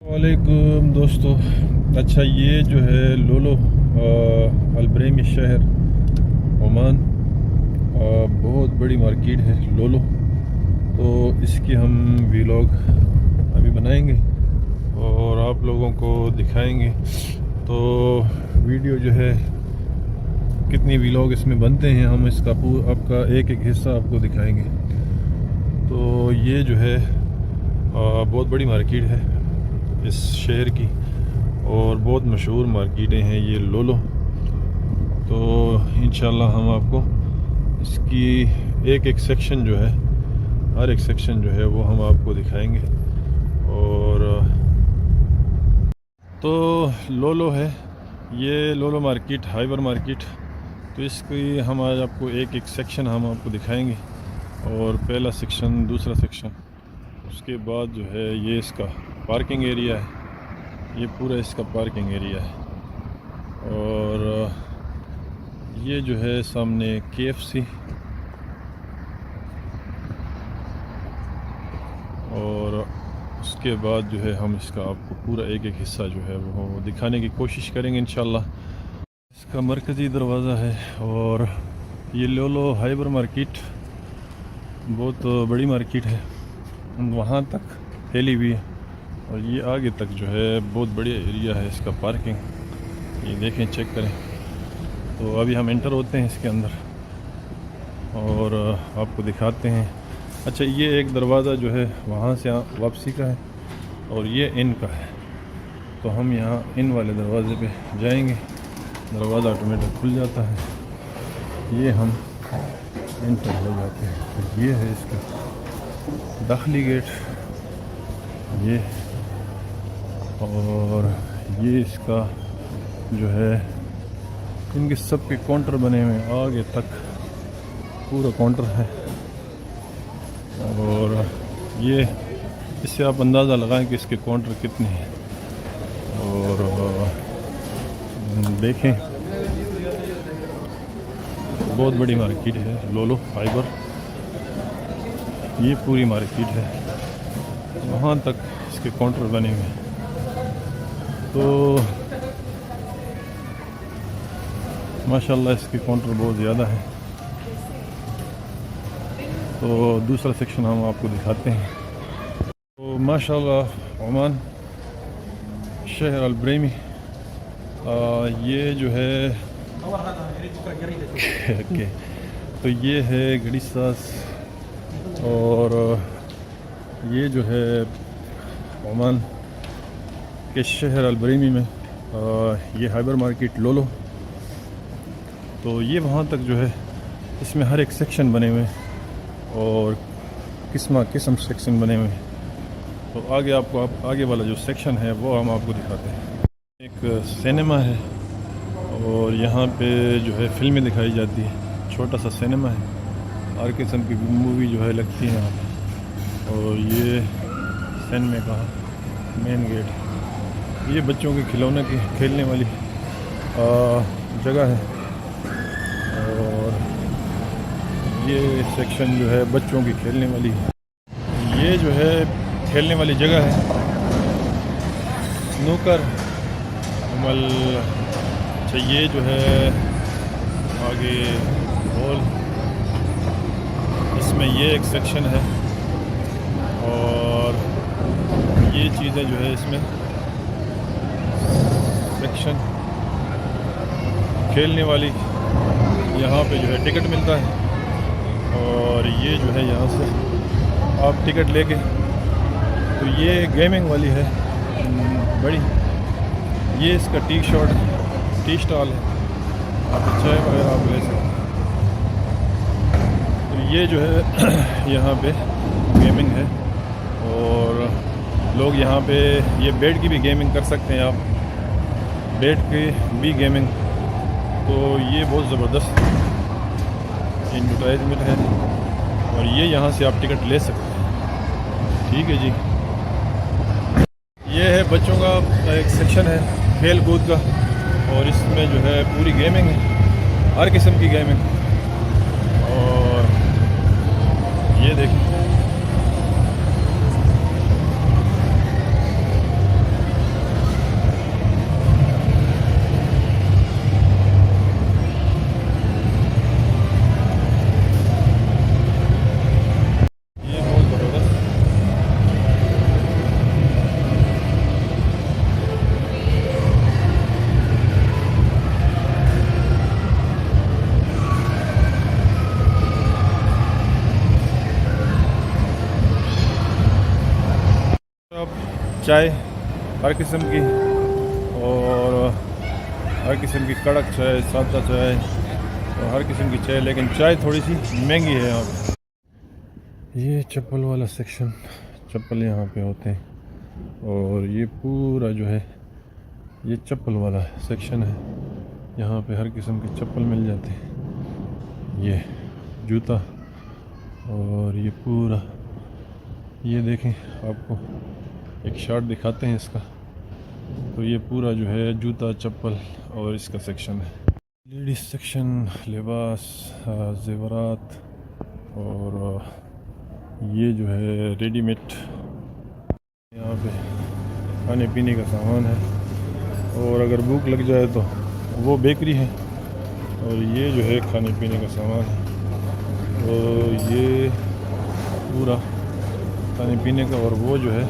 वालेकुम दोस्तों। अच्छा, ये जो है लोलो अलब्रेमी शहर ओमान, बहुत बड़ी मार्केट है लोलो। तो इसकी हम वीलॉग अभी बनाएंगे और आप लोगों को दिखाएंगे। तो वीडियो जो है कितनी वीलॉग इसमें बनते हैं, हम इसका आपका एक एक हिस्सा आपको दिखाएंगे। तो ये जो है बहुत बड़ी मार्केट है इस शहर की और बहुत मशहूर मार्केटें हैं ये लोलो। तो इंशाल्लाह हम आपको इसकी एक एक सेक्शन जो है, हर एक सेक्शन जो है वो हम आपको दिखाएंगे। और तो लोलो है ये, लोलो मार्केट, हाइबर मार्केट। तो इसकी हम आज आपको एक एक सेक्शन हम आपको दिखाएंगे, और पहला सेक्शन, दूसरा सेक्शन, उसके बाद जो है ये इसका पार्किंग एरिया है। ये पूरा इसका पार्किंग एरिया है। और ये जो है सामने KFC, और उसके बाद जो है हम इसका आपको पूरा एक एक हिस्सा जो है वो दिखाने की कोशिश करेंगे इंशाल्लाह। इसका मरकज़ी दरवाज़ा है और ये लोलो हाइबर मार्केट बहुत बड़ी मार्केट है, वहाँ तक फैली हुई है। और ये आगे तक जो है बहुत बढ़िया एरिया है इसका पार्किंग, ये देखें, चेक करें। तो अभी हम एंटर होते हैं इसके अंदर और आपको दिखाते हैं। अच्छा, ये एक दरवाज़ा जो है वहाँ से वापसी का है और ये इन का है। तो हम यहाँ इन वाले दरवाज़े पे जाएंगे, दरवाज़ा ऑटोमेटिक खुल जाता है, ये हम एंटर हो जाते हैं। तो ये है इसका दाखिली गेट, ये, और ये इसका जो है, इनके सब के काउंटर बने हुए हैं, आगे तक पूरा काउंटर है। और ये, इससे आप अंदाज़ा लगाएं कि इसके काउंटर कितने हैं। और देखें, बहुत बड़ी मार्केट है लोलो हाइबर, ये पूरी मार्केट है, वहाँ तक इसके काउंटर बने हुए हैं। तो माशाल्लाह इसके काउंटर बहुत ज़्यादा है। तो दूसरा सेक्शन हम आपको दिखाते हैं। तो माशाल्लाह ओमान शहर अलब्रेमी, ये जो है okay, तो ये है गड़ी सास, और ये जो है ओमान के शहर अलब्रेमी में ये हाइबर मार्केट लोलो। तो ये वहाँ तक जो है, इसमें हर एक सेक्शन बने हुए हैं और किस्म सेक्शन बने हुए हैं। तो आगे आपको आगे वाला जो सेक्शन है वो हम आपको दिखाते हैं। एक सिनेमा है और यहाँ पे जो है फिल्में दिखाई जाती है, छोटा सा सिनेमा है, हर किस्म की मूवी जो है लगती है यहाँ पे। और ये सिनेमा का मेन गेट, ये बच्चों के खिलौने की खेलने वाली जगह है। और ये सेक्शन जो है बच्चों की खेलने वाली, ये जो है खेलने वाली जगह है, स्नूकर मल। अच्छा, ये जो है आगे बॉल, इसमें ये एक सेक्शन है। और ये चीज़ें जो है इसमें सेक्शन खेलने वाली, यहाँ पे जो है टिकट मिलता है। और ये जो है यहाँ से आप टिकट लेके, तो ये गेमिंग वाली है बड़ी, ये इसका टी स्टॉल है, आप चाय वगैरह आप ले सकते हैं। तो ये जो है यहाँ पे गेमिंग है, और लोग यहाँ पे ये बेड की भी गेमिंग कर सकते हैं आप, बेड की भी गेमिंग। तो ये बहुत ज़बरदस्त एडवर्टाइजमेंट है, और ये यहाँ से आप टिकट ले सकते हैं। ठीक है जी। ये है बच्चों का एक सेक्शन है खेल कूद का, और इसमें जो है पूरी गेमिंग है, हर किस्म की गेमिंग। और ये देखिए, चाय हर किस्म की, और हर किस्म की कड़क चाय, सादा चाय, और हर किस्म की चाय, लेकिन चाय थोड़ी सी महंगी है यहाँ पे। ये चप्पल वाला सेक्शन, चप्पल यहाँ पे होते हैं, और ये पूरा जो है ये चप्पल वाला सेक्शन है। यहाँ पे हर किस्म के चप्पल मिल जाते हैं, ये जूता, और ये पूरा, ये देखें आपको एक शॉट दिखाते हैं इसका। तो ये पूरा जो है जूता, चप्पल और इसका सेक्शन है। लेडीज़ सेक्शन, लिबास, जेवरात, और ये जो है रेडीमेड, यहाँ पे खाने पीने का सामान है, और अगर भूख लग जाए तो वो बेकरी है, और ये जो है खाने पीने का सामान है। तो ये पूरा खाने पीने का, और वो जो है